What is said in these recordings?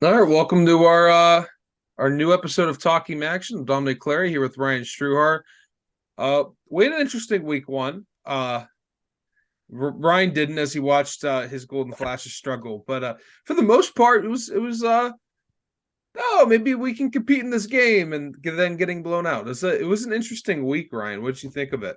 All right, welcome to our new episode of Talking MACtion. Domenic Clary here with Ryan Struhar. We had an interesting week one. Ryan didn't as he watched his Golden Flashes struggle, but for the most part, it was oh, maybe we can compete in this game and then getting blown out. It was an interesting week, Ryan. What did you think of it?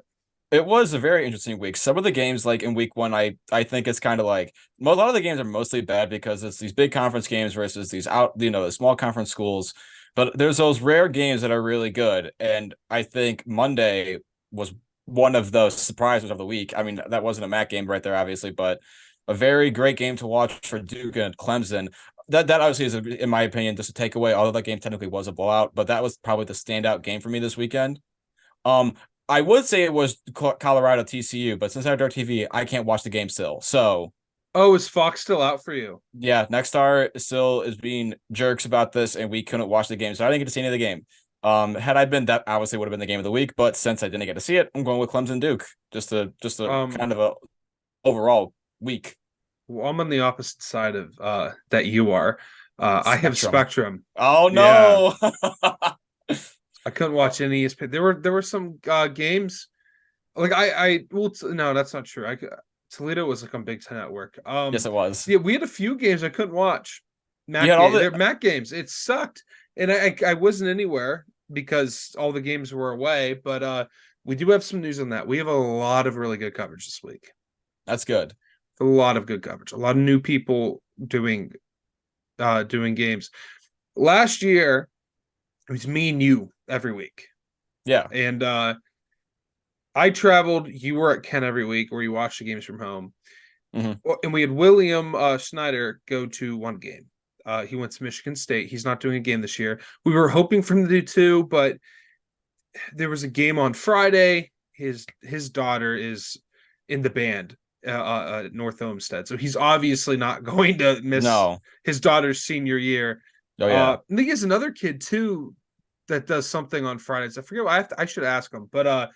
It was a very interesting week. Some of the games, like in week one, I think it's kind of like a lot of the games are mostly bad because it's these big conference games versus these the small conference schools. But there's those rare games that are really good, and I think Monday was one of the surprises of the week. I mean, that wasn't a MAC game right there, obviously, but a very great game to watch for Duke and Clemson. That obviously is, in my opinion, just a takeaway. Although that game technically was a blowout, but that was probably the standout game for me this weekend. Um, I would say it was Colorado TCU, but since I have DirecTV, I can't watch the game still. So Oh, is Fox still out for you? yeah, Nexstar still is being jerks about this, and we couldn't watch the game, so I didn't get to see any of the game. Had I been that, obviously would have been the game of the week, but since I didn't get to see it, I'm going with Clemson Duke. Just a Um, kind of a overall week well, I'm on the opposite side of that you are. I have spectrum. Spectrum. Oh Yeah. no. I couldn't watch any ESPN. There were some games like no, that's not true. Toledo was like on Big Ten Network. Yes, it was. Yeah, we had a few games I couldn't watch. You had all the They're Mac games. It sucked, and I wasn't anywhere because all the games were away. But we do have some news on that. We have a lot of really good coverage this week. That's good. A lot of good coverage. A lot of new people doing games. Last year it was me and you every week. Yeah. And I traveled. You were at Ken every week, where you watched the games from home. Hmm. Well, and we had William Schneider go to one game. He went to Michigan State. He's not doing a game this year. We were hoping for him to do two, but there was a game on Friday. His daughter is in the band at North Olmsted, so he's obviously not going to miss No. his daughter's senior year. Oh yeah. I think he has another kid too that does something on Fridays. I forget. I should ask him, but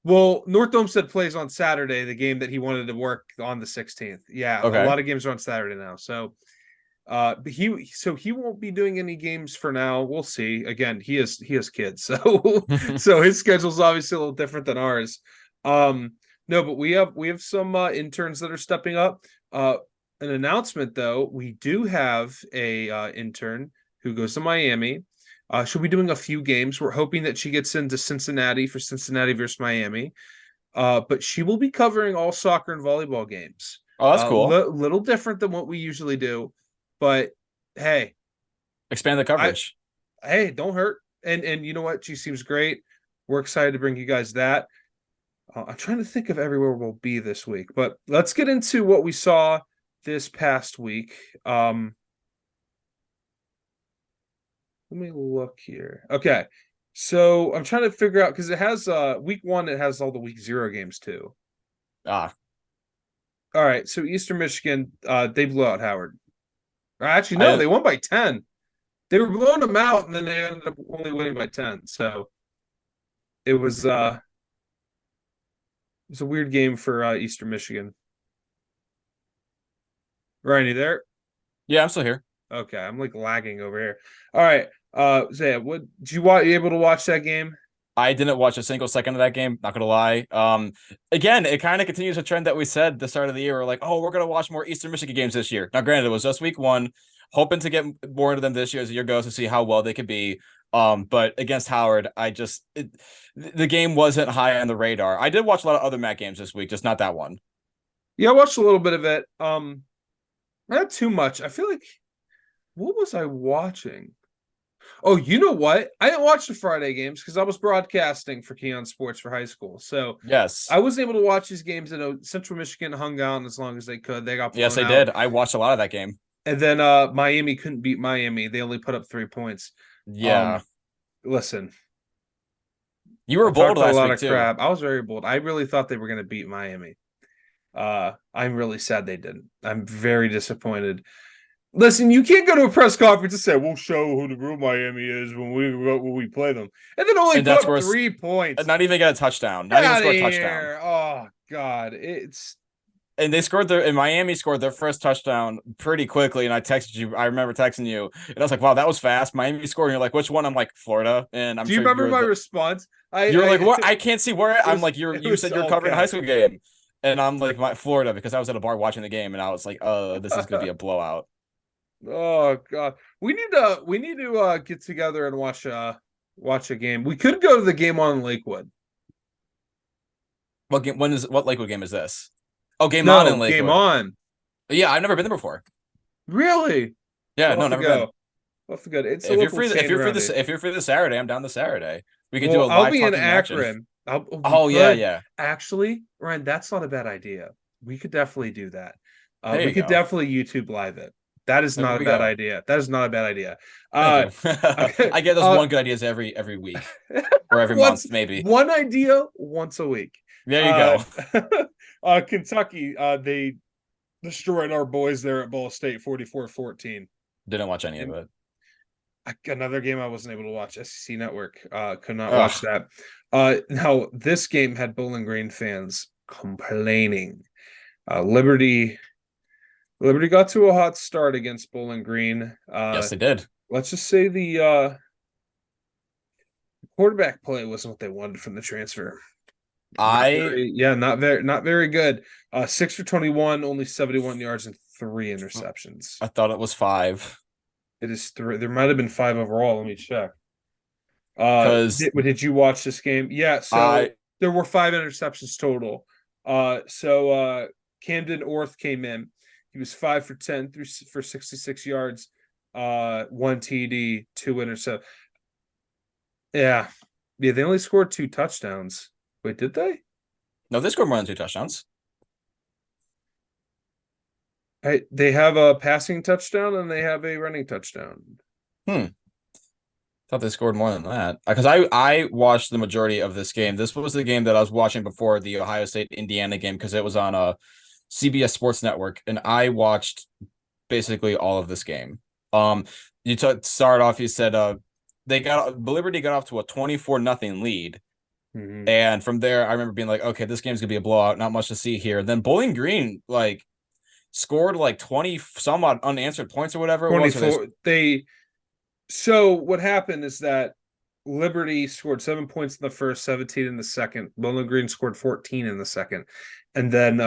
well, North Olmsted plays on Saturday, the game that he wanted to work on the 16th. Yeah, a Okay. lot of games are on Saturday now. So but he won't be doing any games for now. We'll see. Again, he has kids, so so his schedule's obviously a little different than ours. No, but we have some interns that are stepping up. An announcement though, we do have a intern who goes to Miami. She'll be doing a few games. We're hoping that she gets into Cincinnati for Cincinnati versus Miami. But she will be covering all soccer and volleyball games. Oh, that's cool. Little different than what we usually do, but hey, Expand the I coverage. hey, don't hurt. And you know what? She seems great. We're excited to bring you guys that. I'm trying to think of everywhere we'll be this week, but let's get into what we saw this past week. Let me look here. Okay. So I'm trying to figure out because it has week one, it has all the week zero games too. Ah, All right. So Eastern Michigan, they blew out Howard. Actually, no, I they won by 10. They were blowing them out, and then they ended up only winning by 10. So it was it's a weird game for Eastern Michigan. Ryan, you there? yeah, I'm still here. Okay, I'm like lagging over here. All right. Zaya, what did you able to watch that game? I didn't watch a single second of that game, not gonna lie. Again, it kind of continues a trend that we said at the start of the year. We're like, oh, we're gonna watch more Eastern Michigan games this year. Now, granted, it was just week one, hoping to get more into them this year as the year goes to see how well they could be. But against Howard, the game wasn't high on the radar. I did watch a lot of other MAC games this week, just not that one. Yeah, I watched a little bit of it. Not too much. I feel like what was I watching? Oh, you know what? I didn't watch the Friday games because I was broadcasting for Keon Sports for high school. So Yes. I wasn't able to watch these games. I know Central Michigan hung out as long as they could. They got Yes, blown they out. did. I watched a lot of that game. And then Miami couldn't beat Miami. They only put up 3 points. Yeah. Um, Listen, You were I bold talked a last lot week of too. crap. I was very bold. I really thought they were going to beat Miami. I'm really sad they didn't. I'm very disappointed. Listen, you can't go to a press conference and say we'll show who the real Miami is when we play them, and then only And put that's up where 3 points. not even get a touchdown. Get Not even out of score a touchdown. here! Oh God, it's and Miami scored their first touchdown pretty quickly. And I remember texting you, and I was like, wow, that was fast. Miami scored. And you're like, which one? I'm like, Florida. And I'm Do you sure remember my response? you're like, what? I can't see where It I'm was like, it you was said you're all covering a high caps. school game. And I'm like, Florida, because I was at a bar watching the game, and I was like, this is gonna be a blowout. Oh God, we need to get together and watch a game. We could go to the game on Lakewood. What Lakewood game is this? Oh, game on in No, game Lakewood. on. Yeah, I've never been there before. Really? Yeah, We'll no, have to never been. go. We'll have to go. It's a local chain around it. If you're free this Saturday, I'm down this Saturday. We could do Well, a I'll live be in talking MACtion. Akron. We Oh yeah, could yeah. actually, Ryan. That's not a bad idea. We could definitely do that. There We you could go. definitely YouTube live it. That is There not a we bad go. idea. That is not a bad idea. Thank Uh, you. okay. I get those one good ideas every week or every Once month, maybe. one idea once a week. There you Uh, go. Kentucky, they destroyed our boys there at Ball State 44-14. Didn't watch any of And it. another game I wasn't able to watch. SEC Network. Could not watch Ugh. that. Now this game had Bowling Green fans complaining. Liberty got to a hot start against Bowling Green. Yes, they did. Let's just say the quarterback play wasn't what they wanted from the transfer. Not very good. 6 for 21, only 71 yards and 3 interceptions. I thought it was 5. It is 3. There might have been 5 overall. Let me check. Because Did you watch this game? Yeah, so there were 5 interceptions total. Camden Orth came in. He was 5 for 10 for 66 yards, 1 TD, 2 interceptions. Yeah. Yeah, they only scored 2 touchdowns. Wait, did they? No, they scored more than 2 touchdowns. They have a passing touchdown and they have a running touchdown. Thought they scored more than that. Because I watched the majority of this game. This was the game that I was watching before the Ohio State Indiana game because it was on a CBS Sports Network, and I watched basically all of this game. You start off. You said Liberty got off to a 24-0 lead. Mm-hmm. And from there, I remember being like, okay, this game's gonna be a blowout. Not much to see here. Then Bowling Green scored 20 some odd unanswered points or whatever. 24. So what happened is that Liberty scored 7 points in the first, 17 in the second. Bowling Green scored 14 in the second, and then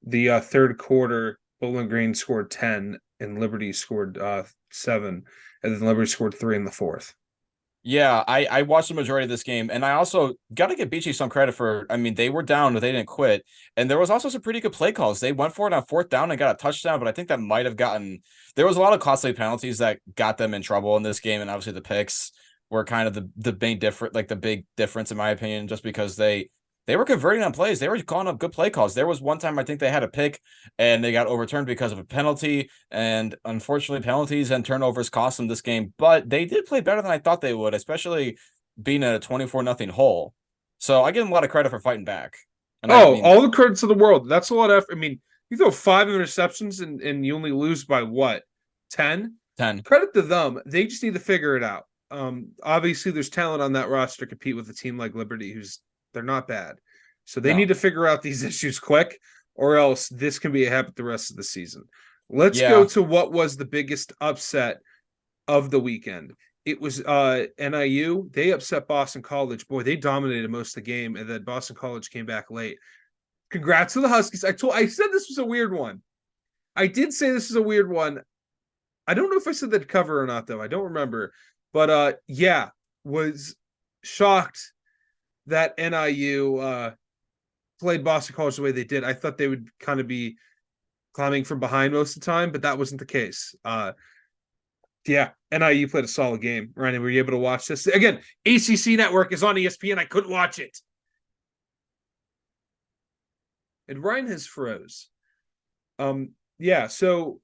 the third quarter, Bowling Green scored 10, and Liberty scored 7, and then Liberty scored 3 in the fourth. Yeah, I watched the majority of this game, and I also got to give Beachy some credit for, they were down, but they didn't quit. And there was also some pretty good play calls. They went for it on 4th down and got a touchdown, but I think that might have there was a lot of costly penalties that got them in trouble in this game. And obviously the picks were kind of the big difference, in my opinion, just because they were converting on plays. They were calling up good play calls. There was one time I think they had a pick and they got overturned because of a penalty. And unfortunately, penalties and turnovers cost them this game. But they did play better than I thought they would, especially being a 24-0 hole. So I give them a lot of credit for fighting back. And all the credits of the world. That's a lot of effort. You throw 5 interceptions and you only lose by what? 10? 10. Credit to them. They just need to figure it out. Obviously, there's talent on that roster to compete with a team like Liberty, they're not bad. So they need to figure out these issues quick, or else this can be a habit the rest of the season. Let's go to what was the biggest upset of the weekend. It was NIU. They upset Boston College. Boy, they dominated most of the game, and then Boston College came back late. Congrats to the Huskies. I said this was a weird one. I did say this was a weird one. I don't know if I said that cover or not, though. I don't remember. But was shocked that NIU played Boston College the way they did. I thought they would kind of be climbing from behind most of the time, but that wasn't the case. NIU played a solid game. Ryan, were you able to watch this? Again, ACC Network is on ESPN. I couldn't watch it. And Ryan has froze. So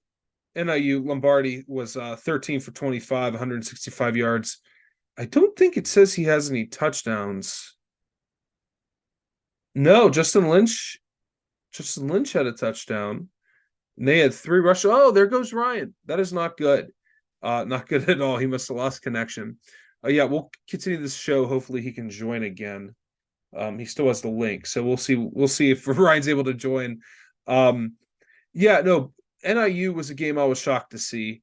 NIU Lombardi was 13 for 25, 165 yards. I don't think it says he has any touchdowns. No, Justin Lynch had a touchdown. And they had 3 rushes. Oh, there goes Ryan. That is not good. Not good at all. He must have lost connection. We'll continue this show. Hopefully he can join again. He still has the link, so we'll see. We'll see if Ryan's able to join. Yeah, no, NIU was a game I was shocked to see,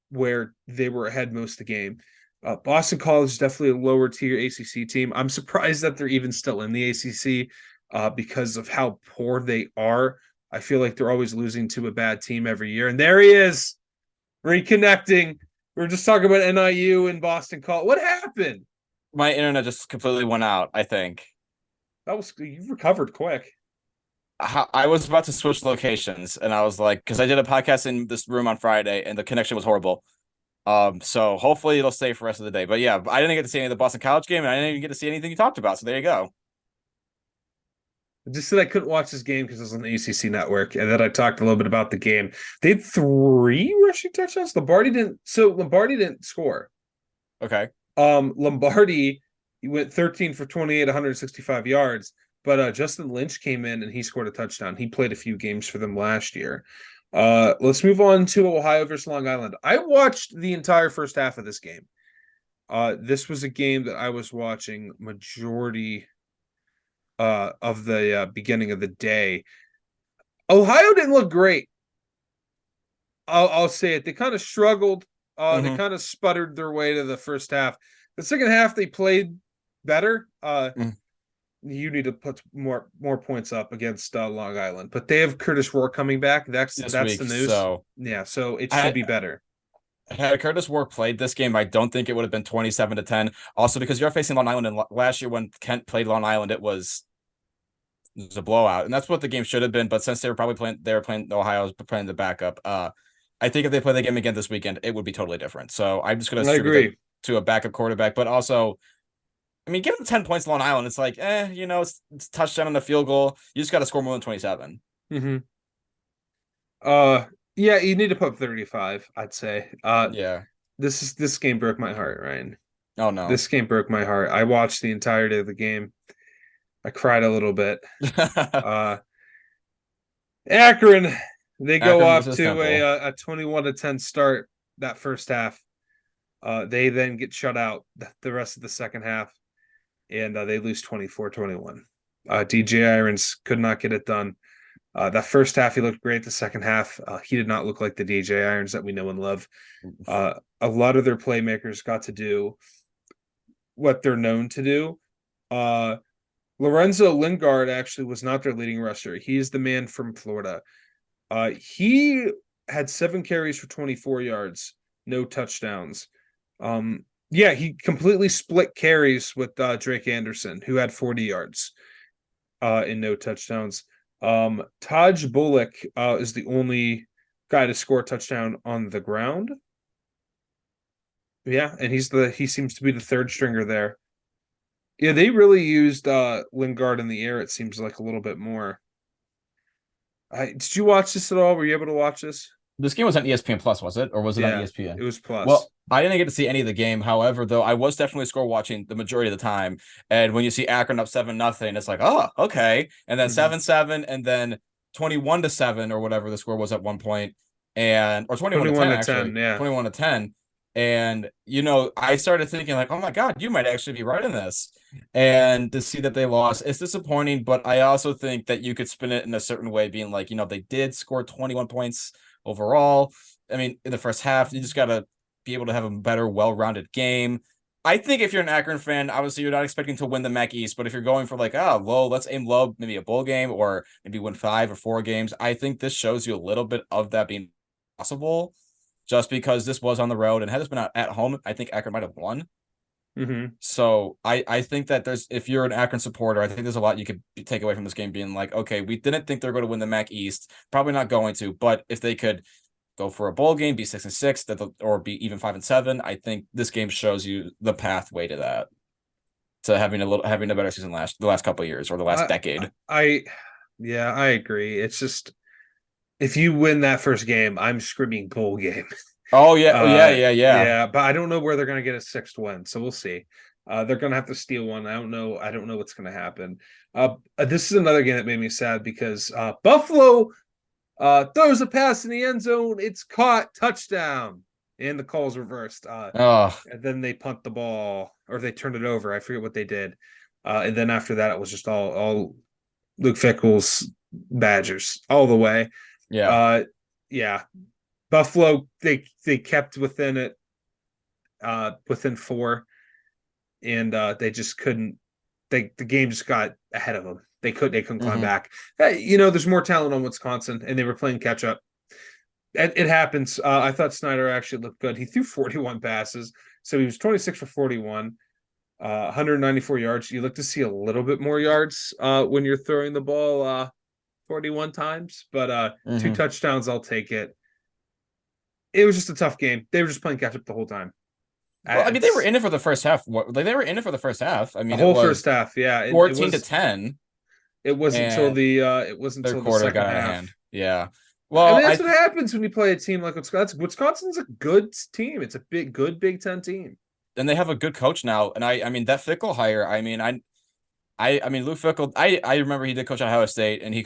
where they were ahead most of the game. Boston College is definitely a lower tier ACC team. I'm surprised that they're even still in the ACC, because of how poor they are. I feel like they're always losing to a bad team every year. And there he is, reconnecting. We were just talking about NIU and Boston College. What happened? My internet just completely went out, I think. You recovered quick. I was about to switch locations, and I was like, because I did a podcast in this room on Friday, and the connection was horrible. So hopefully it'll stay for the rest of the day. But yeah, I didn't get to see any of the Boston College game, and I didn't even get to see anything you talked about. So there you go. I just said I couldn't watch this game because it was on the ACC network, and then I talked a little bit about the game. They had 3 rushing touchdowns. Lombardi didn't score. Okay. Lombardi, he went 13 for 28, 165 yards. But Justin Lynch came in and he scored a touchdown. He played a few games for them last year. Let's move on to Ohio versus Long Island. I watched the entire first half of this game. This was a game that I was watching majority of the beginning of the day. Ohio didn't look great. I'll say it. They kind of struggled. They kind of sputtered their way to the first half. The second half, they played better. You need to put more points up against Long Island, but they have Curtis Rourke coming back. That's week, the news. So yeah, so it should be better. Had Curtis Rourke played this game, I don't think it would have been 27-10. Also, because you're facing Long Island, and last year when Kent played Long Island, it was a blowout, and that's what the game should have been. But since they were playing Ohio's playing the backup. I think if they play the game again this weekend, it would be totally different. So I'm just going to attribute it to a backup quarterback, but also, I mean, give them 10 points to Long Island. It's like, it's touchdown on the field goal. You just got to score more than 27. Mm-hmm. Yeah, you need to put up 35, I'd say. Yeah. This game broke my heart, Ryan. Oh no. This game broke my heart. I watched the entirety of the game. I cried a little bit. Akron, they go off to a 21-10 start that first half. They then get shut out the rest of the second half, and they lose 24-21. DJ Irons could not get it done. That first half, he looked great. The second half, he did not look like the DJ Irons that we know and love. A lot of their playmakers got to do what they're known to do. Lorenzo Lingard actually was not their leading rusher. He's the man from Florida. He had 7 carries for 24 yards, no touchdowns. He completely split carries with Drake Anderson, who had 40 yards and no touchdowns. Taj Bullock is the only guy to score a touchdown on the ground. Yeah, and he seems to be the third stringer there. Yeah, they really used Lingard in the air, it seems like, a little bit more. Did you watch this at all? Were you able to watch this? This game was on ESPN Plus, was it? Or was it on ESPN? It was Plus. Well, I didn't get to see any of the game. However, though, I was definitely score watching the majority of the time. And when you see Akron up 7-0, it's like, oh, okay. And then 7-7, and then 21-7 or whatever the score was at one point, or 21-10 actually. 21-10. And I started thinking like, oh my God, you might actually be right in this. And to see that they lost, it's disappointing. But I also think that you could spin it in a certain way, being like, they did score 21 points overall. I mean, in the first half, you just got to be able to have a better, well-rounded game. I think if you're an Akron fan, obviously you're not expecting to win the MAC East, but if you're going for like, low, let's aim low, maybe a bowl game or maybe win 5 or 4 games, I think this shows you a little bit of that being possible, just because this was on the road, and had this been at home, I think Akron might have won. Mm-hmm. So I think that if you're an Akron supporter, I think there's a lot you could take away from this game, being like, okay, we didn't think they're going to win the MAC East, probably not going to, but if they could go for a bowl game, be 6-6, or be even 5-7, I think this game shows you the pathway to that, to having a better season the last couple of years, or the last decade. I agree. It's just, if you win that first game, I'm screaming bowl game. Oh yeah, yeah. But I don't know where they're going to get a 6th win, so we'll see. They're going to have to steal one. I don't know what's going to happen. This is another game that made me sad, because Buffalo throws a pass in the end zone. It's caught, touchdown, and the call's reversed. And then they punt the ball, or they turned it over. I forget what they did. And then after that, it was just all Luke Fickell's Badgers all the way. Yeah. Yeah, Buffalo they kept within it, within 4, and they just couldn't. The game just got ahead of them. They couldn't climb Hmm. back. There's more talent on Wisconsin, and they were playing catch up. It happens. I thought Snyder actually looked good. He threw 41 passes, so he was 26 for 41, 194 yards. You look to see a little bit more yards when you're throwing the ball 41 times, but 2 Hmm. touchdowns, I'll take it. It was just a tough game. They were just playing catch up the whole time. Well, I mean, they were It's in it for the first half. They were in it for the first half. I the mean, it whole was first half. Yeah, it 14 to was. 10, It wasn't until and the third quarter second got out of half. hand. Yeah. I Well, mean, that's what happens when you play a team like Wisconsin. Wisconsin's a good team. It's a good Big Ten team. and they have a good coach now. And I mean, that Fickle hire, I mean, Lou Fickle, I remember he did coach at Ohio State, and he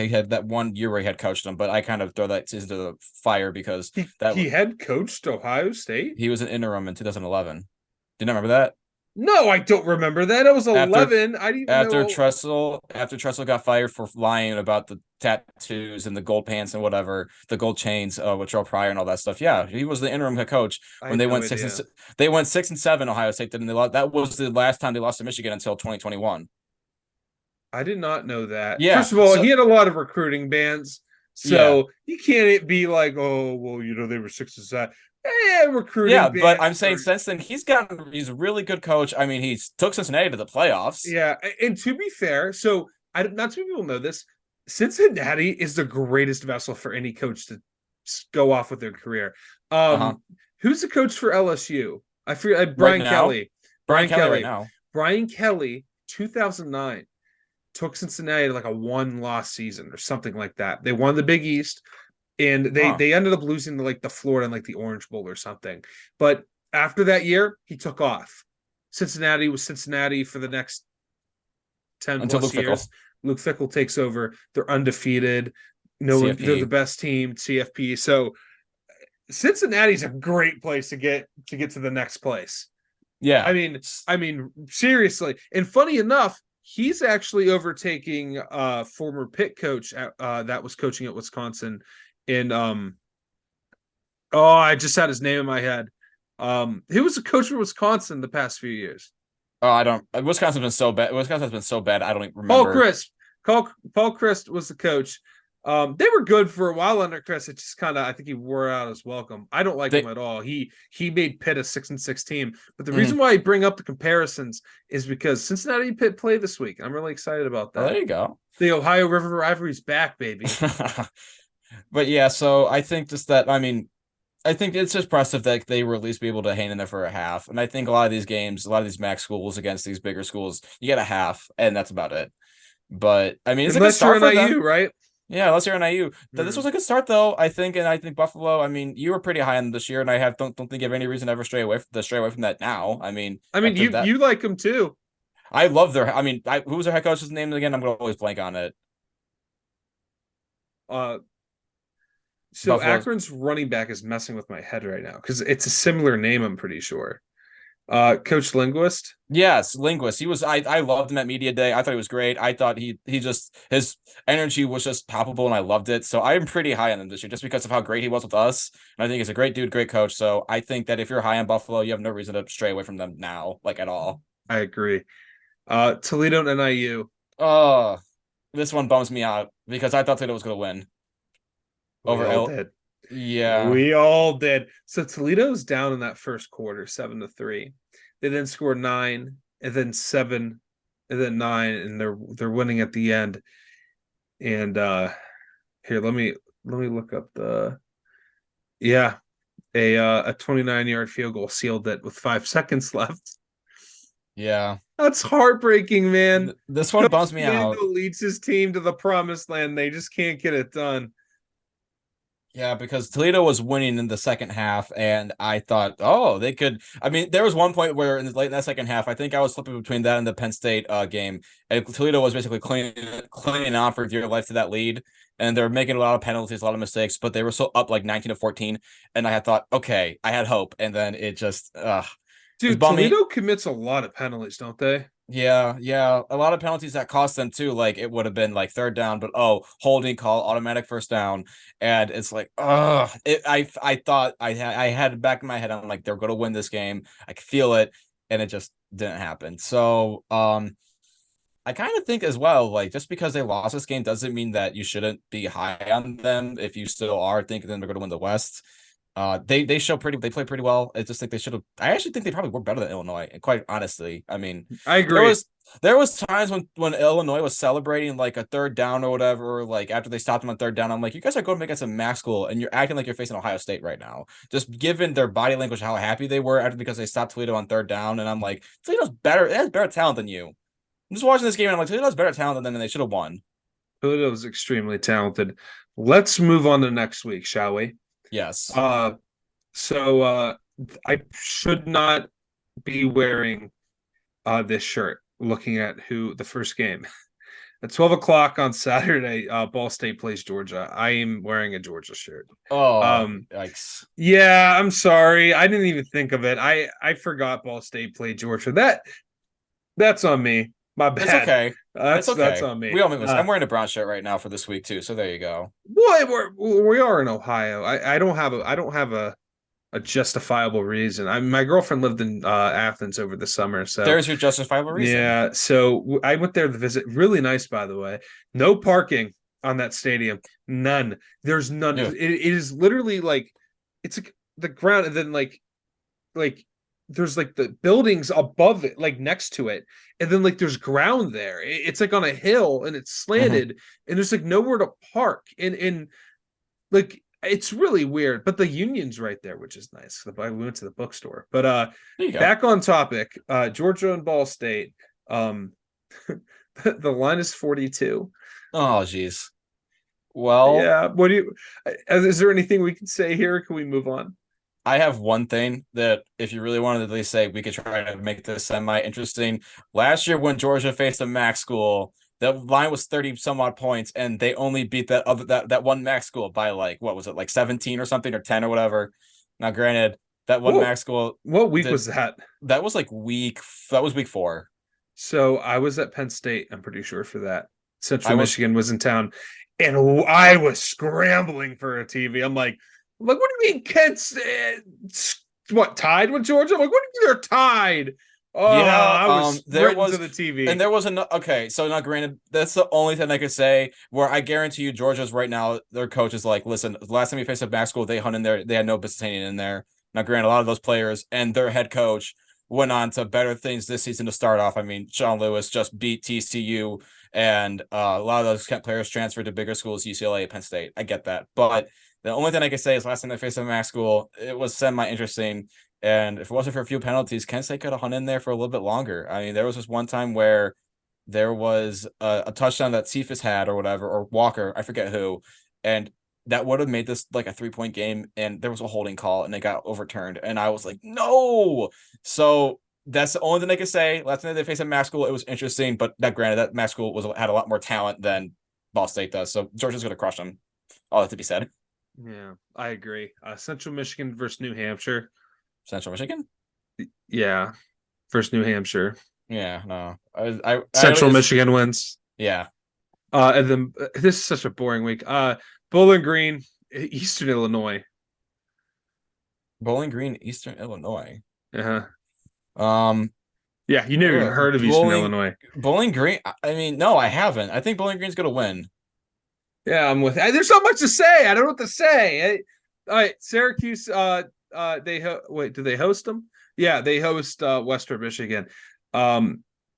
had that 1 year where he had coached them, but I kind of throw that season to the fire because He had coached Ohio State. he was an interim in 2011. Do you not remember that? No, I don't remember that. I was After 11. I didn't even after know. Tressel got fired for lying about the tattoos and the gold pants and whatever, the gold chains with Joe Pryor and all that stuff. Yeah, he was the interim head coach I when had no idea. they went 6-7. Ohio State did, and they lost. That was the last time they lost to Michigan until 2021. I did not know that. Yeah, First of all, so he had a lot of recruiting bans, yeah, so you can't be like, oh, well, they were 6 and 7. Recruiting yeah, but I'm bans saying for since then he's a really good coach. I mean, he took Cincinnati to the playoffs. yeah. And to be fair, so I not too many people know this. Cincinnati is the greatest vessel for any coach to go off with their career. Uh-huh. Who's the coach for LSU? I forget. Right Brian now, Kelly. Brian Brian Kelly right Kelly. now. Brian Kelly, 2009, took Cincinnati to like a 1-loss season or something like that. They won the Big East, and they Huh. they ended up losing to like the Florida and like the Orange Bowl or something. But after that year, he took off. Cincinnati was Cincinnati for the next 10 Until plus Luke Fickle, years. Luke Fickell takes over. They're undefeated. No one, they're the CFP. best team, CFP. So Cincinnati's a great place to get to the next place. I Yeah. mean, seriously. And funny enough, he's actually overtaking former Pitt coach that was coaching at Wisconsin. And oh, I just had his name in my head. He was a coach for Wisconsin the past few years. Oh, I don't. Wisconsin's been so bad. Wisconsin's been so bad. I don't even Paul remember. Chryst. Paul Chryst was the coach. They were good for a while under Chris. It just kind of, I think he wore out his welcome. I don't like him They. at all. He made Pitt a 6-6 team. But the Mhm. reason why I bring up the comparisons is because Cincinnati and Pitt play this week. I'm really excited about Oh, that. there you go. The Ohio River rivalry's back, baby. But yeah, so I think just that. I mean, I think it's just impressive that they were at least be able to hang in there for a half. And I think a lot of these games, a lot of these MAC schools against these bigger schools, you get a half, and that's about it. But I mean, it's a good Unless you're start an for IU, them. right? Yeah, unless you're an IU. This Hmm. was a good start though, I think, and I think Buffalo. I mean, you were pretty high on them this year, and I have don't think you have any reason to ever stray away from that now. I mean, I mean, after you that, like him too. I love their. I mean, who was their head coach's name again? I'm gonna always blank on it. Uh, so Buffalo's. Akron's running back is messing with my head right now because it's a similar name. I'm pretty sure. Coach Linguist. Yes, linguist. He was. I loved him at media day. I thought he was great. I thought he just his energy was just palpable, and I loved it. So I'm pretty high on him this year, just because of how great he was with us. And I think he's a great dude, great coach. So I think that if you're high on Buffalo, you have no reason to stray away from them now, like at all. I agree. Toledo and NIU. Oh, this one bums me out because I thought Toledo was going to win We over all L. did. Yeah. We all did. So Toledo's down in that first quarter, 7-3. They then score 9, and then 7, and then 9, and they're winning at the end. And here, let me look up the yeah, a 29-yard field goal sealed it with 5 seconds left. Yeah. That's heartbreaking, man. This one Coach bums me out. Diego leads his team to the promised land. They just can't get it done. Yeah, because Toledo was winning in the second half, and I thought, oh, they could. I mean, there was one point where in the late in that second half, I think I was flipping between that and the Penn State game, and Toledo was basically clinging on for dear life to that lead, and they're making a lot of penalties, a lot of mistakes, but they were so up like 19-14, and I had thought, okay, I had hope, and then it just, it's Dude, bumming. Toledo commits a lot of penalties, don't they? Yeah. A lot of penalties that cost them too. Like it would have been like third down, but holding call, automatic first down, and it's like, I thought I had it back in my head. I'm like, they're going to win this game. I could feel it, and it just didn't happen. So, I kind of think as well, like just because they lost this game doesn't mean that you shouldn't be high on them if you still are thinking they're going to win the West. They play pretty well. I just think they should have. I actually think they probably were better than Illinois. And quite honestly, I mean, I there agree. was there was times when Illinois was celebrating like a third down or whatever, like after they stopped them on third down. I'm like, you guys are going against a MAC school, and you're acting like you're facing Ohio State right now. Just given their body language, how happy they were after because they stopped Toledo on third down, and I'm like, Toledo's better. It has better talent than you. I'm just watching this game, and I'm like, Toledo's better talent than them, and they should have won. Toledo is extremely talented. Let's move on to next week, shall we? Yes. So I should not be wearing this shirt. Looking at who the first game at 12 o'clock on Saturday, Ball State plays Georgia. I am wearing a Georgia shirt. Oh, Um, yikes. yeah, I'm sorry. I didn't even think of it. I forgot Ball State played Georgia. That's on me. My It's bad. okay. It's That's okay. on me. We all make mistakes. I'm wearing a brown shirt right now for this week too, so there you go. Boy, we are in Ohio. I don't have a justifiable reason. My girlfriend lived in Athens over the summer, so There's your justifiable reason. yeah. So I went there to visit. Really nice, by the way. No parking on that stadium. None. There's none. Yeah. It is literally like it's like the ground, and then like there's like the buildings above it, like next to it, and then like there's ground there. It's like on a hill and it's Mhm. slanted, and there's like nowhere to park, and like it's really weird. But the Union's right there, which is nice. We went to the bookstore, but There you go. back on topic. Georgia and Ball State. Um, the line is 42. Oh, geez. Well, Yeah. What do you? Is there anything we can say here? Can we move on? I have one thing that if you really wanted to at least say, we could try to make this semi-interesting. Last year when Georgia faced a MAC school, the line was 30 some odd points, and they only beat that one MAC school by like what was it, like 17 or something, or 10 or whatever. Now, granted, that one Whoa. MAC school What week did was that? that was like week 4. So I was at Penn State, I'm pretty sure, for that. I Central was Michigan was in town, and I was scrambling for a TV. What do you mean Kent what tied with Georgia? I'm like, what do you mean they're tied? Oh, Yeah, I was there sprinting to was, the TV. and there was okay. So now, granted, that's the only thing I could say. Where I guarantee you, Georgia's right now, their coach is like, listen, last time we faced a back school, they hung in there. They had no business hanging in there. Now, granted, a lot of those players and their head coach went on to better things this season to start off. I mean, Sean Lewis just beat TCU, and a lot of those players transferred to bigger schools, UCLA, Penn State. I get that, but the only thing I can say is last time they faced a MAC school, it was semi interesting. And if it wasn't for a few penalties, Kent State could have hung in there for a little bit longer. I mean, there was this one time where there was a touchdown that Cephas had or whatever, or Walker, I forget who, and that would have made this like a 3-point game. And there was a holding call, and it got overturned. And I was like, no. So that's the only thing they could say. Last time they faced a MAC school, it was interesting, but that granted, that MAC school had a lot more talent than Ball State does. So Georgia's going to crush them. All that to be said. Yeah, I agree. Central Michigan versus New Hampshire. Central Michigan. Yeah, versus New Hampshire. Yeah, no, Central Michigan wins. Yeah. And then this is such a boring week. Bowling Green, Eastern Illinois. Bowling Green, Eastern Illinois. Uh-huh. Um, Yeah, you never even heard of Eastern Illinois. Bowling Green. I mean, no, I haven't. I think Bowling Green's gonna win. Yeah, I'm with. There's so much to say. I don't know what to say. All right, Syracuse. Wait. Do they host them? Yeah, they host Western Michigan.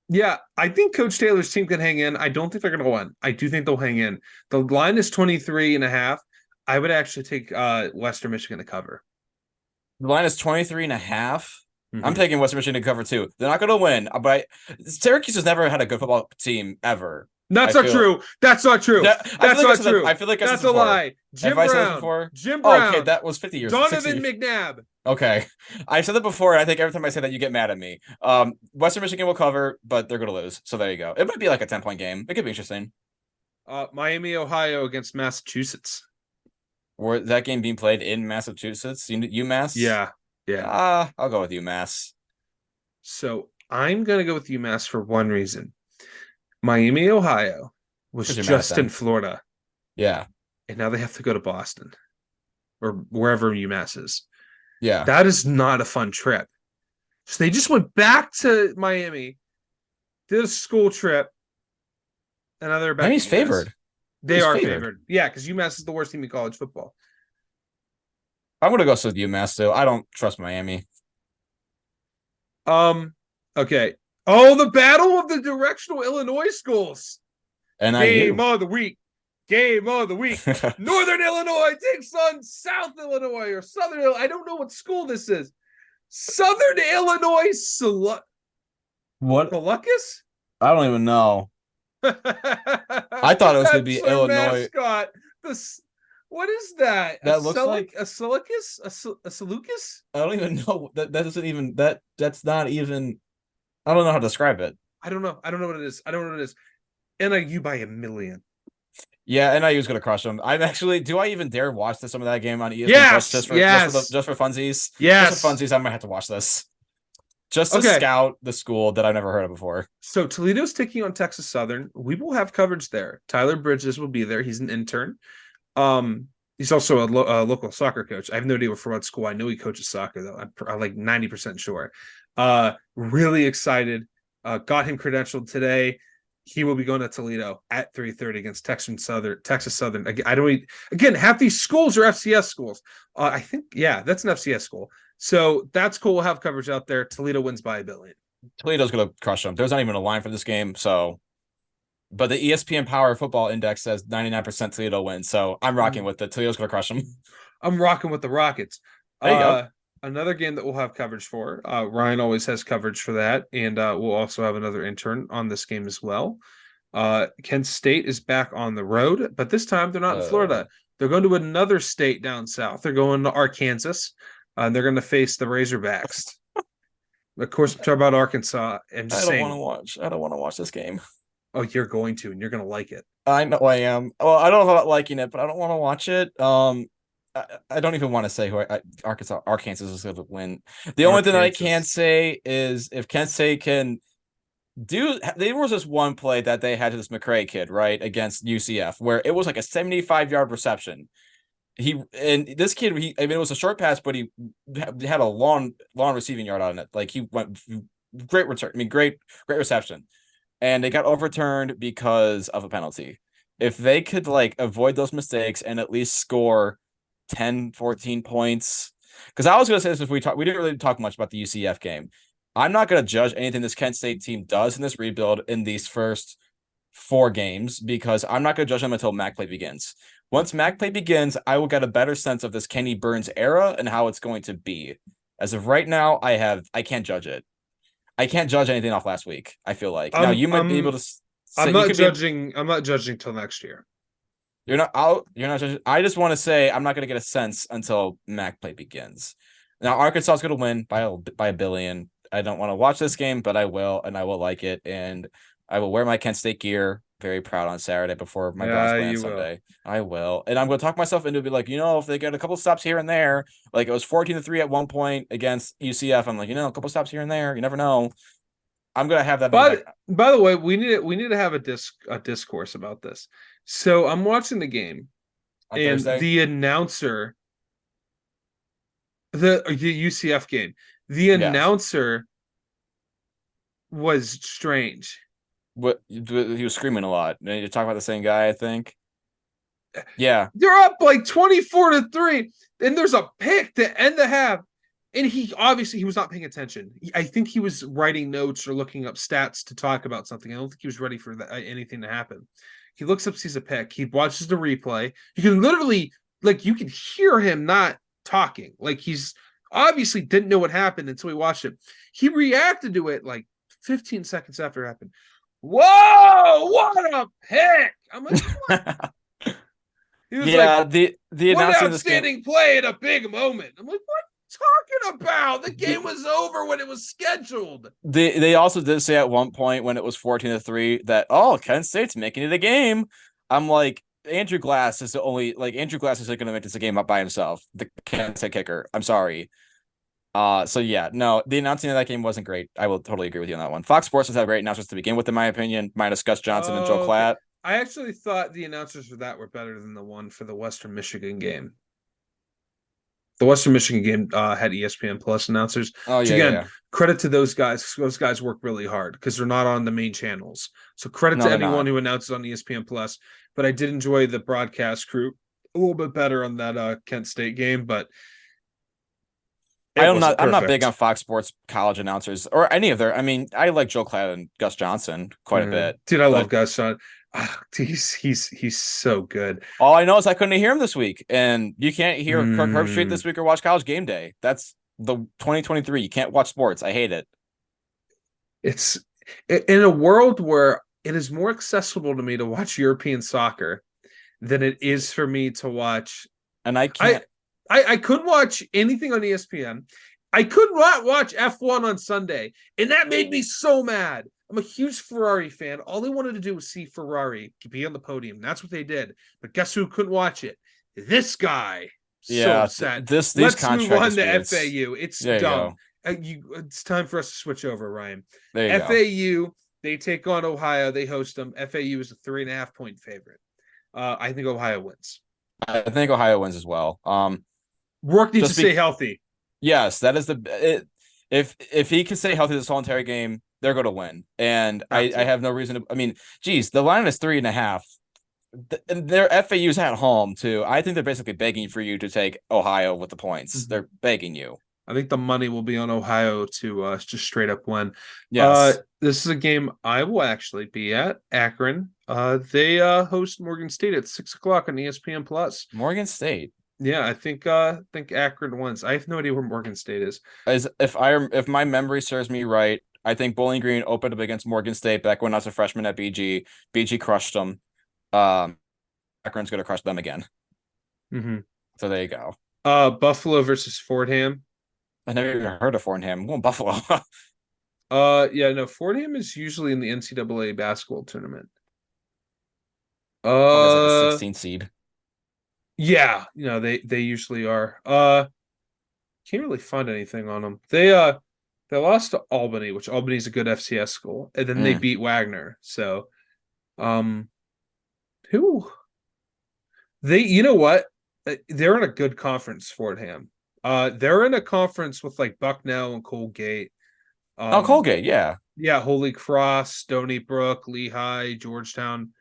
Yeah, I think Coach Taylor's team can hang in. I don't think they're going to win. I do think they'll hang in. The line is 23.5. I would actually take Western Michigan to cover. The line is 23.5. Mm-hmm. I'm taking Western Michigan to cover too. They're not gonna win, but Syracuse has never had a good football team ever. That's not true. That's not true. That's not true. I feel like that's a lie. Jim Brown. Jim Brown. Okay, that was 50 years. Donovan McNabb. Okay, I said that before, and I think every time I say that, you get mad at me. Western Michigan will cover, but they're going to lose. So there you go. It might be like a 10-point game. It could be interesting. Miami, Ohio against Massachusetts. Were that game being played in Massachusetts? UMass? Yeah. I'll go with UMass. So I'm going to go with UMass for one reason. Miami, Ohio was just in Florida. Yeah. And now they have to go to Boston or wherever UMass is. Yeah. That is not a fun trip. So they just went back to Miami, did a school trip, and now they're back. Miami's favored. They are favored. Yeah, because UMass is the worst team in college football. I'm going to go with UMass, too. I don't trust Miami. Okay. Oh, the battle of the directional Illinois schools. And Game of the week. Game of the week. Northern Illinois takes on South Illinois or Southern Illinois. I don't know what school this is. Southern Illinois What? Colucus? I don't even know. I thought it was going to be Illinois. Mascot. What is that? That looks like a Silicus? A Seleucus? I don't even know. That doesn't even that's not even. I don't know how to describe it. I don't know. I don't know what it is. I don't know what it is. NIU by a million. Yeah, NIU's gonna crush them. I'm actually. Do I even dare watch some of that game on ESPN? Yes, just for funsies. Yes, just for funsies. I might have to watch this just to scout the school that I've never heard of before. So Toledo's taking on Texas Southern. We will have coverage there. Tyler Bridges will be there. He's an intern. He's also a local soccer coach. I have no idea for what school. I know he coaches soccer though. I'm like 90% sure. Really excited. Got him credentialed today. He will be going to Toledo at 3:30 against Texas Southern. Again, half these schools are FCS schools. I think, yeah, that's an FCS school. So that's cool. We'll have coverage out there. Toledo wins by a billion. Toledo's going to crush them. There's not even a line for this game. So, but the ESPN Power Football Index says 99% Toledo wins. So I'm rocking with it. Toledo's going to crush them. I'm rocking with the Rockets. There you go. Another game that we'll have coverage for. Ryan always has coverage for that. And we'll also have another intern on this game as well. Kent State is back on the road, but this time they're not in Florida. They're going to another state down south. They're going to Arkansas. And they're going to face the Razorbacks. Of course, I'm talking about Arkansas. I don't want to watch this game. Oh, you're going to, and you're going to like it. I know I am. Well, I don't know about liking it, but I don't want to watch it. I don't even want to say who Arkansas is going to win. The only thing that I can say is if Kent State can there was this one play that they had to this McCray kid, right, against UCF, where it was like a 75-yard reception. It was a short pass, but he had a long receiving yard on it. Like he went great return. I mean, great reception. And they got overturned because of a penalty. If they could avoid those mistakes and at least score 10, 14 points. Because I was going to say this if we didn't really talk much about the UCF game. I'm not going to judge anything this Kent State team does in this rebuild in these first 4 games because I'm not going to judge them until MAC play begins. Once MAC play begins, I will get a better sense of this Kenny Burns era and how it's going to be. As of right now, I can't judge it. I can't judge anything off last week. I feel like now you might be able to. I'm not judging till next year. You're not out. You're not judging. I just want to say I'm not going to get a sense until MAC play begins. Now Arkansas is going to win by a billion. I don't want to watch this game, but I will, and I will like it, and I will wear my Kent State gear. Very proud on Saturday before my Browns play on Sunday. I will, and I'm going to talk myself into be like, if they get a couple stops here and there, like it was 14-3 at one point against UCF. I'm like, a couple stops here and there, you never know. I'm going to have that. But by the way, we need to have a discourse about this. So I'm watching the game, on and Thursday? The announcer, the UCF game, the announcer was strange. What he was screaming a lot. You talk about the same guy, I think. Yeah, they're up like 24-3, and there's a pick to end the half, and he was not paying attention. I think he was writing notes or looking up stats to talk about something. I don't think he was ready for anything to happen. He looks up, sees a pick. He watches the replay. You can literally you can hear him not talking. Like he's obviously didn't know what happened until he watched it. He reacted to it 15 seconds after it happened. Whoa, what a pick! I'm like, what? He was the what outstanding play at a big moment. I'm like, what are you talking about? The game was over when it was scheduled. They also did say at one point when it was 14-3 that Kent State's making it a game. I'm like, Andrew Glass is going to make this a game up by himself. The Kent State kicker. I'm sorry. So yeah, no, the announcing of that game wasn't great. I will totally agree with you on that one. Fox Sports has had great announcers to begin with, in my opinion, minus Gus Johnson and Joe Oh, okay. Klatt. I actually thought the announcers for that were better than the one for the Western Michigan game. The Western Michigan game had ESPN Plus announcers, Oh which yeah, yeah, again, yeah. credit to those guys. Those guys work really hard because they're not on the main channels. So credit No, to they're anyone not. who announces on ESPN Plus. But I did enjoy the broadcast crew a little bit better on that Kent State game, but it wasn't I'm not big on perfect. Fox Sports college announcers or any of their. I mean, I like Joe Klatt and Gus Johnson quite a bit, Dude, I love but Gus Son. He's so good. all I know is I couldn't hear him this week, and you can't hear Kirk Herbstreit Mm, this week or watch College Game Day. That's the 2023. You can't watch sports. I hate it, it's in a world where it is more accessible to me to watch European soccer than it is for me to watch. and I I can't. I could watch anything on ESPN. I could not watch F1 on Sunday, and that made me so mad. I'm a huge Ferrari fan. All they wanted to do was see Ferrari be on the podium. That's what they did. But guess who couldn't watch it? This guy. So Yeah, upset. these Let's move contract on to disputes. FAU. It's There you dumb. go. It's time for us to switch over, Ryan. There you go. FAU, they take on Ohio. They host them. FAU is a 3.5 point favorite. I think Ohio wins. I think Ohio wins as well. Rourke needs to Just stay be healthy. yes, that is if he can stay healthy this whole entire game, they're going to win. And I have no reason to. I mean, geez, the line is 3.5. And their FAU's at home too. I think they're basically begging for you to take Ohio with the points. Mm-hmm. They're begging you. I think the money will be on Ohio to just straight up win. Yes. This is a game I will actually be at Akron. They host Morgan State at 6 o'clock on ESPN Plus. Morgan State. Yeah, I think Akron wins. I have no idea where Morgan State is. As if my memory serves me right, I think Bowling Green opened up against Morgan State back when I was a freshman at BG. BG crushed them. Akron's going to crush them again. Mm-hmm. So there you go. Buffalo versus Fordham. I never even heard of Fordham. I'm going Buffalo. Yeah, no, Fordham is usually in the NCAA basketball tournament. What is like a 16 seed? Yeah, they usually are. Can't really find anything on them. They lost to Albany, which Albany's a good FCS school, and then they beat Wagner. So, who you know what? They're in a good conference, Fordham. They're in a conference with like Bucknell and Colgate. Colgate, yeah. Yeah, Holy Cross, Stony Brook, Lehigh, Georgetown.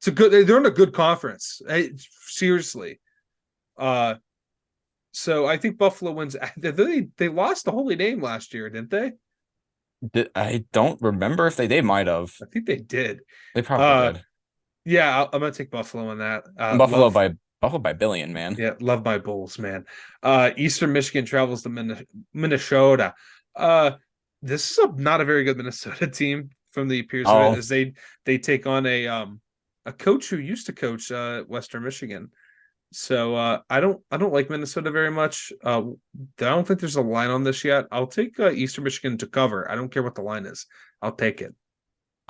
It's a good. They're in a good conference. Seriously. So I think Buffalo wins. They lost the Holy Name last year, didn't they? I don't remember if they might have. I think they did. They probably did. Yeah, I'm gonna take Buffalo on that. Buffalo by billion, man. Yeah, love my Bulls, man. Eastern Michigan travels to Minnesota. This is not a very good Minnesota team from the appears of it, as they take on a coach who used to coach Western Michigan. So I don't like Minnesota very much. I don't think there's a line on this yet. I'll take Eastern Michigan to cover. I don't care what the line is. I'll take it.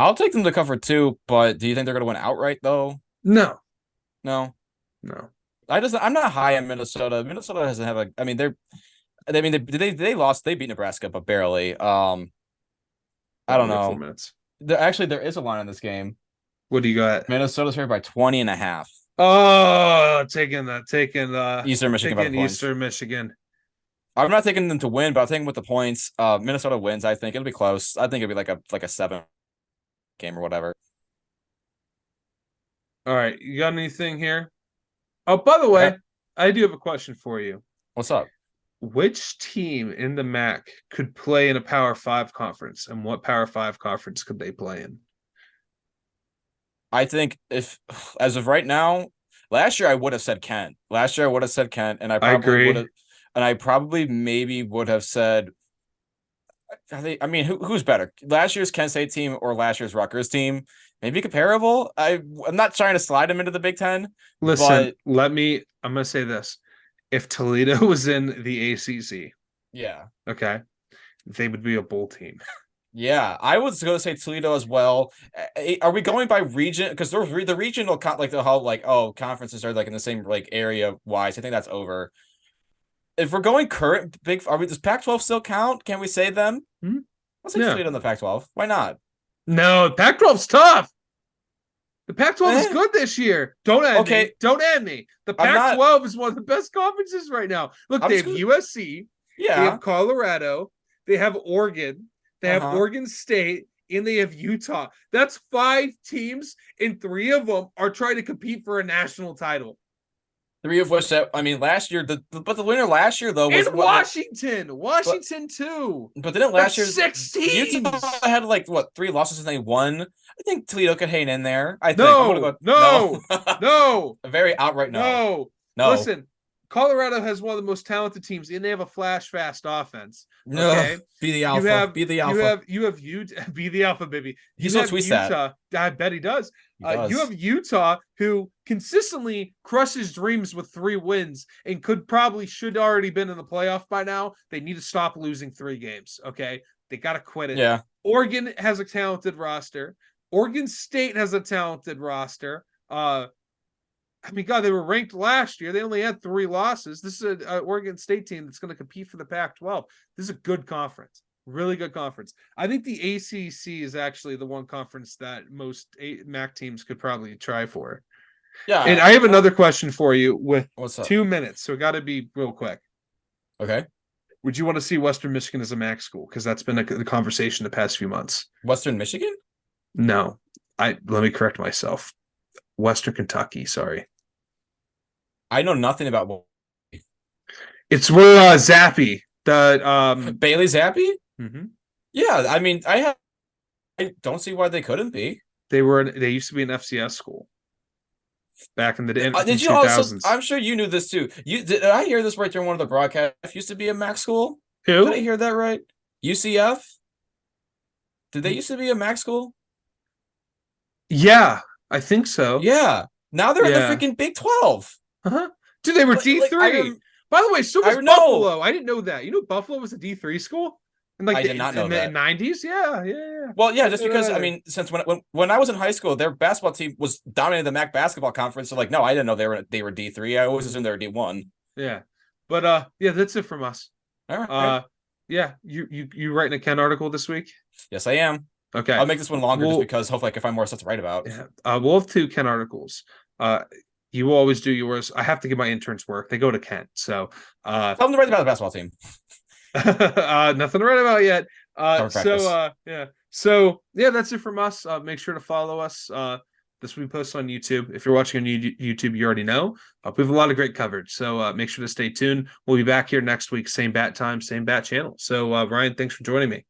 I'll take them to cover too, but do you think they're going to win outright though? No, No. no. I'm not high on Minnesota. Minnesota doesn't have a. I mean, they lost. They beat Nebraska, but barely. I don't know. 4 minutes. There is a line in this game. What do you got? Minnesota's favored by 20.5. Oh, taking Eastern Michigan by the points. Eastern Michigan. I'm not taking them to win, but I'm taking with the points. Minnesota wins. I think it'll be close. I think it'll be like a 7 game or whatever. All right, you got anything here? Oh, by the way, I do have a question for you. What's up? Which team in the MAC could play in a Power 5 conference, and what Power 5 conference could they play in? I think if, as of right now, last year I would have said Kent. And I probably would have, and I probably maybe would have said. I mean, who's better? Last year's Kent State team or last year's Rutgers team? Maybe comparable. I'm not trying to slide them into the Big Ten. Listen, I'm gonna say this. If Toledo was in the ACC, yeah, okay, they would be a bowl team. Yeah, I was going to say Toledo as well. Are we going by region? Because the regional like the whole conferences are like in the same like area wise. I think that's over. if we're going current big, does Pac-12 still count? Can we say them? Hmm? Let's Yeah. include on the Pac-12. Why not? No, Pac-12's tough. The Pac-12 is Eh, good this year. Don't end me. okay, Don't end me. The I'm not. Pac-12 is one of the best conferences right now. Look, I'm they just have gonna, USC, they yeah. have Colorado, they have Oregon, they have Uh-huh. Oregon State, and they have Utah. That's 5 teams, and 3 of them are trying to compete for a national title. Three of which, I mean, last year, but the winner last year though was And what? Washington too. But didn't last That's year 6 Utah teams. had like what 3 losses and they won? I think Toledo could hang in there. I think I'm gonna No, go no, no. a very outright no. No. No. Listen, Colorado has one of the most talented teams, and they have a flash fast offense. No. Okay. Be the You alpha. have Be the alpha. you have Utah, be the alpha, baby. He You still have tweets that. Utah. I bet he does. He does. You have Utah, who consistently crushes dreams with 3 wins and should already been in the playoff by now. They need to stop losing 3 games. Okay. They got to quit it. Yeah. Oregon has a talented roster. Oregon State has a talented roster. I mean, God, they were ranked last year. They only had 3 losses. This is an Oregon State team that's going to compete for the Pac-12. This is a good conference, really good conference. I think the ACC is actually the one conference that most MAC teams could probably try for. Yeah. And I have another question for you with What's up? 2 minutes, so it got to be real quick. Okay. Would you want to see Western Michigan as a MAC school? Because that's been the conversation the past few months. Western Michigan? No, let me correct myself. Western Kentucky, sorry. I know nothing about It's where Zappy, the Bailey Zappi. mm-hmm. Yeah, I mean, I don't see why they couldn't be. They used to be an FCS school back in the day. Did you 2000s. also? I'm sure you knew this too. Did I hear this right during one of the broadcasts? Used to be a MAC school. Who? Did I hear that right? UCF. Did they used to be a MAC school? Yeah, I think so. Yeah. Now they're in the freaking Big 12. Uh-huh. Dude, they were D3. By the way, so was Buffalo. I didn't know that. You know, Buffalo was a D3 school? I did not know that. In the 90s? Yeah. Well, yeah, just because, I mean, since when I was in high school, their basketball team was dominating the MAC basketball conference. So, like, no, I didn't know they were D3. I always assumed they were D1. Yeah. But, yeah, that's it from us. All right. Yeah, you writing a Ken article this week? Yes, I am. Okay. I'll make this one longer just because hopefully I can find more stuff to write about. Yeah. We'll have 2 Ken articles. You will always do yours. I have to give my interns work. They go to Kent. So tell them to write about the basketball team. Nothing to write about yet. Yeah. So that's it from us. Make sure to follow us. This will be posted on YouTube. If you're watching on YouTube, you already know. We have a lot of great coverage. So make sure to stay tuned. We'll be back here next week. Same bat time, same bat channel. So Ryan, thanks for joining me.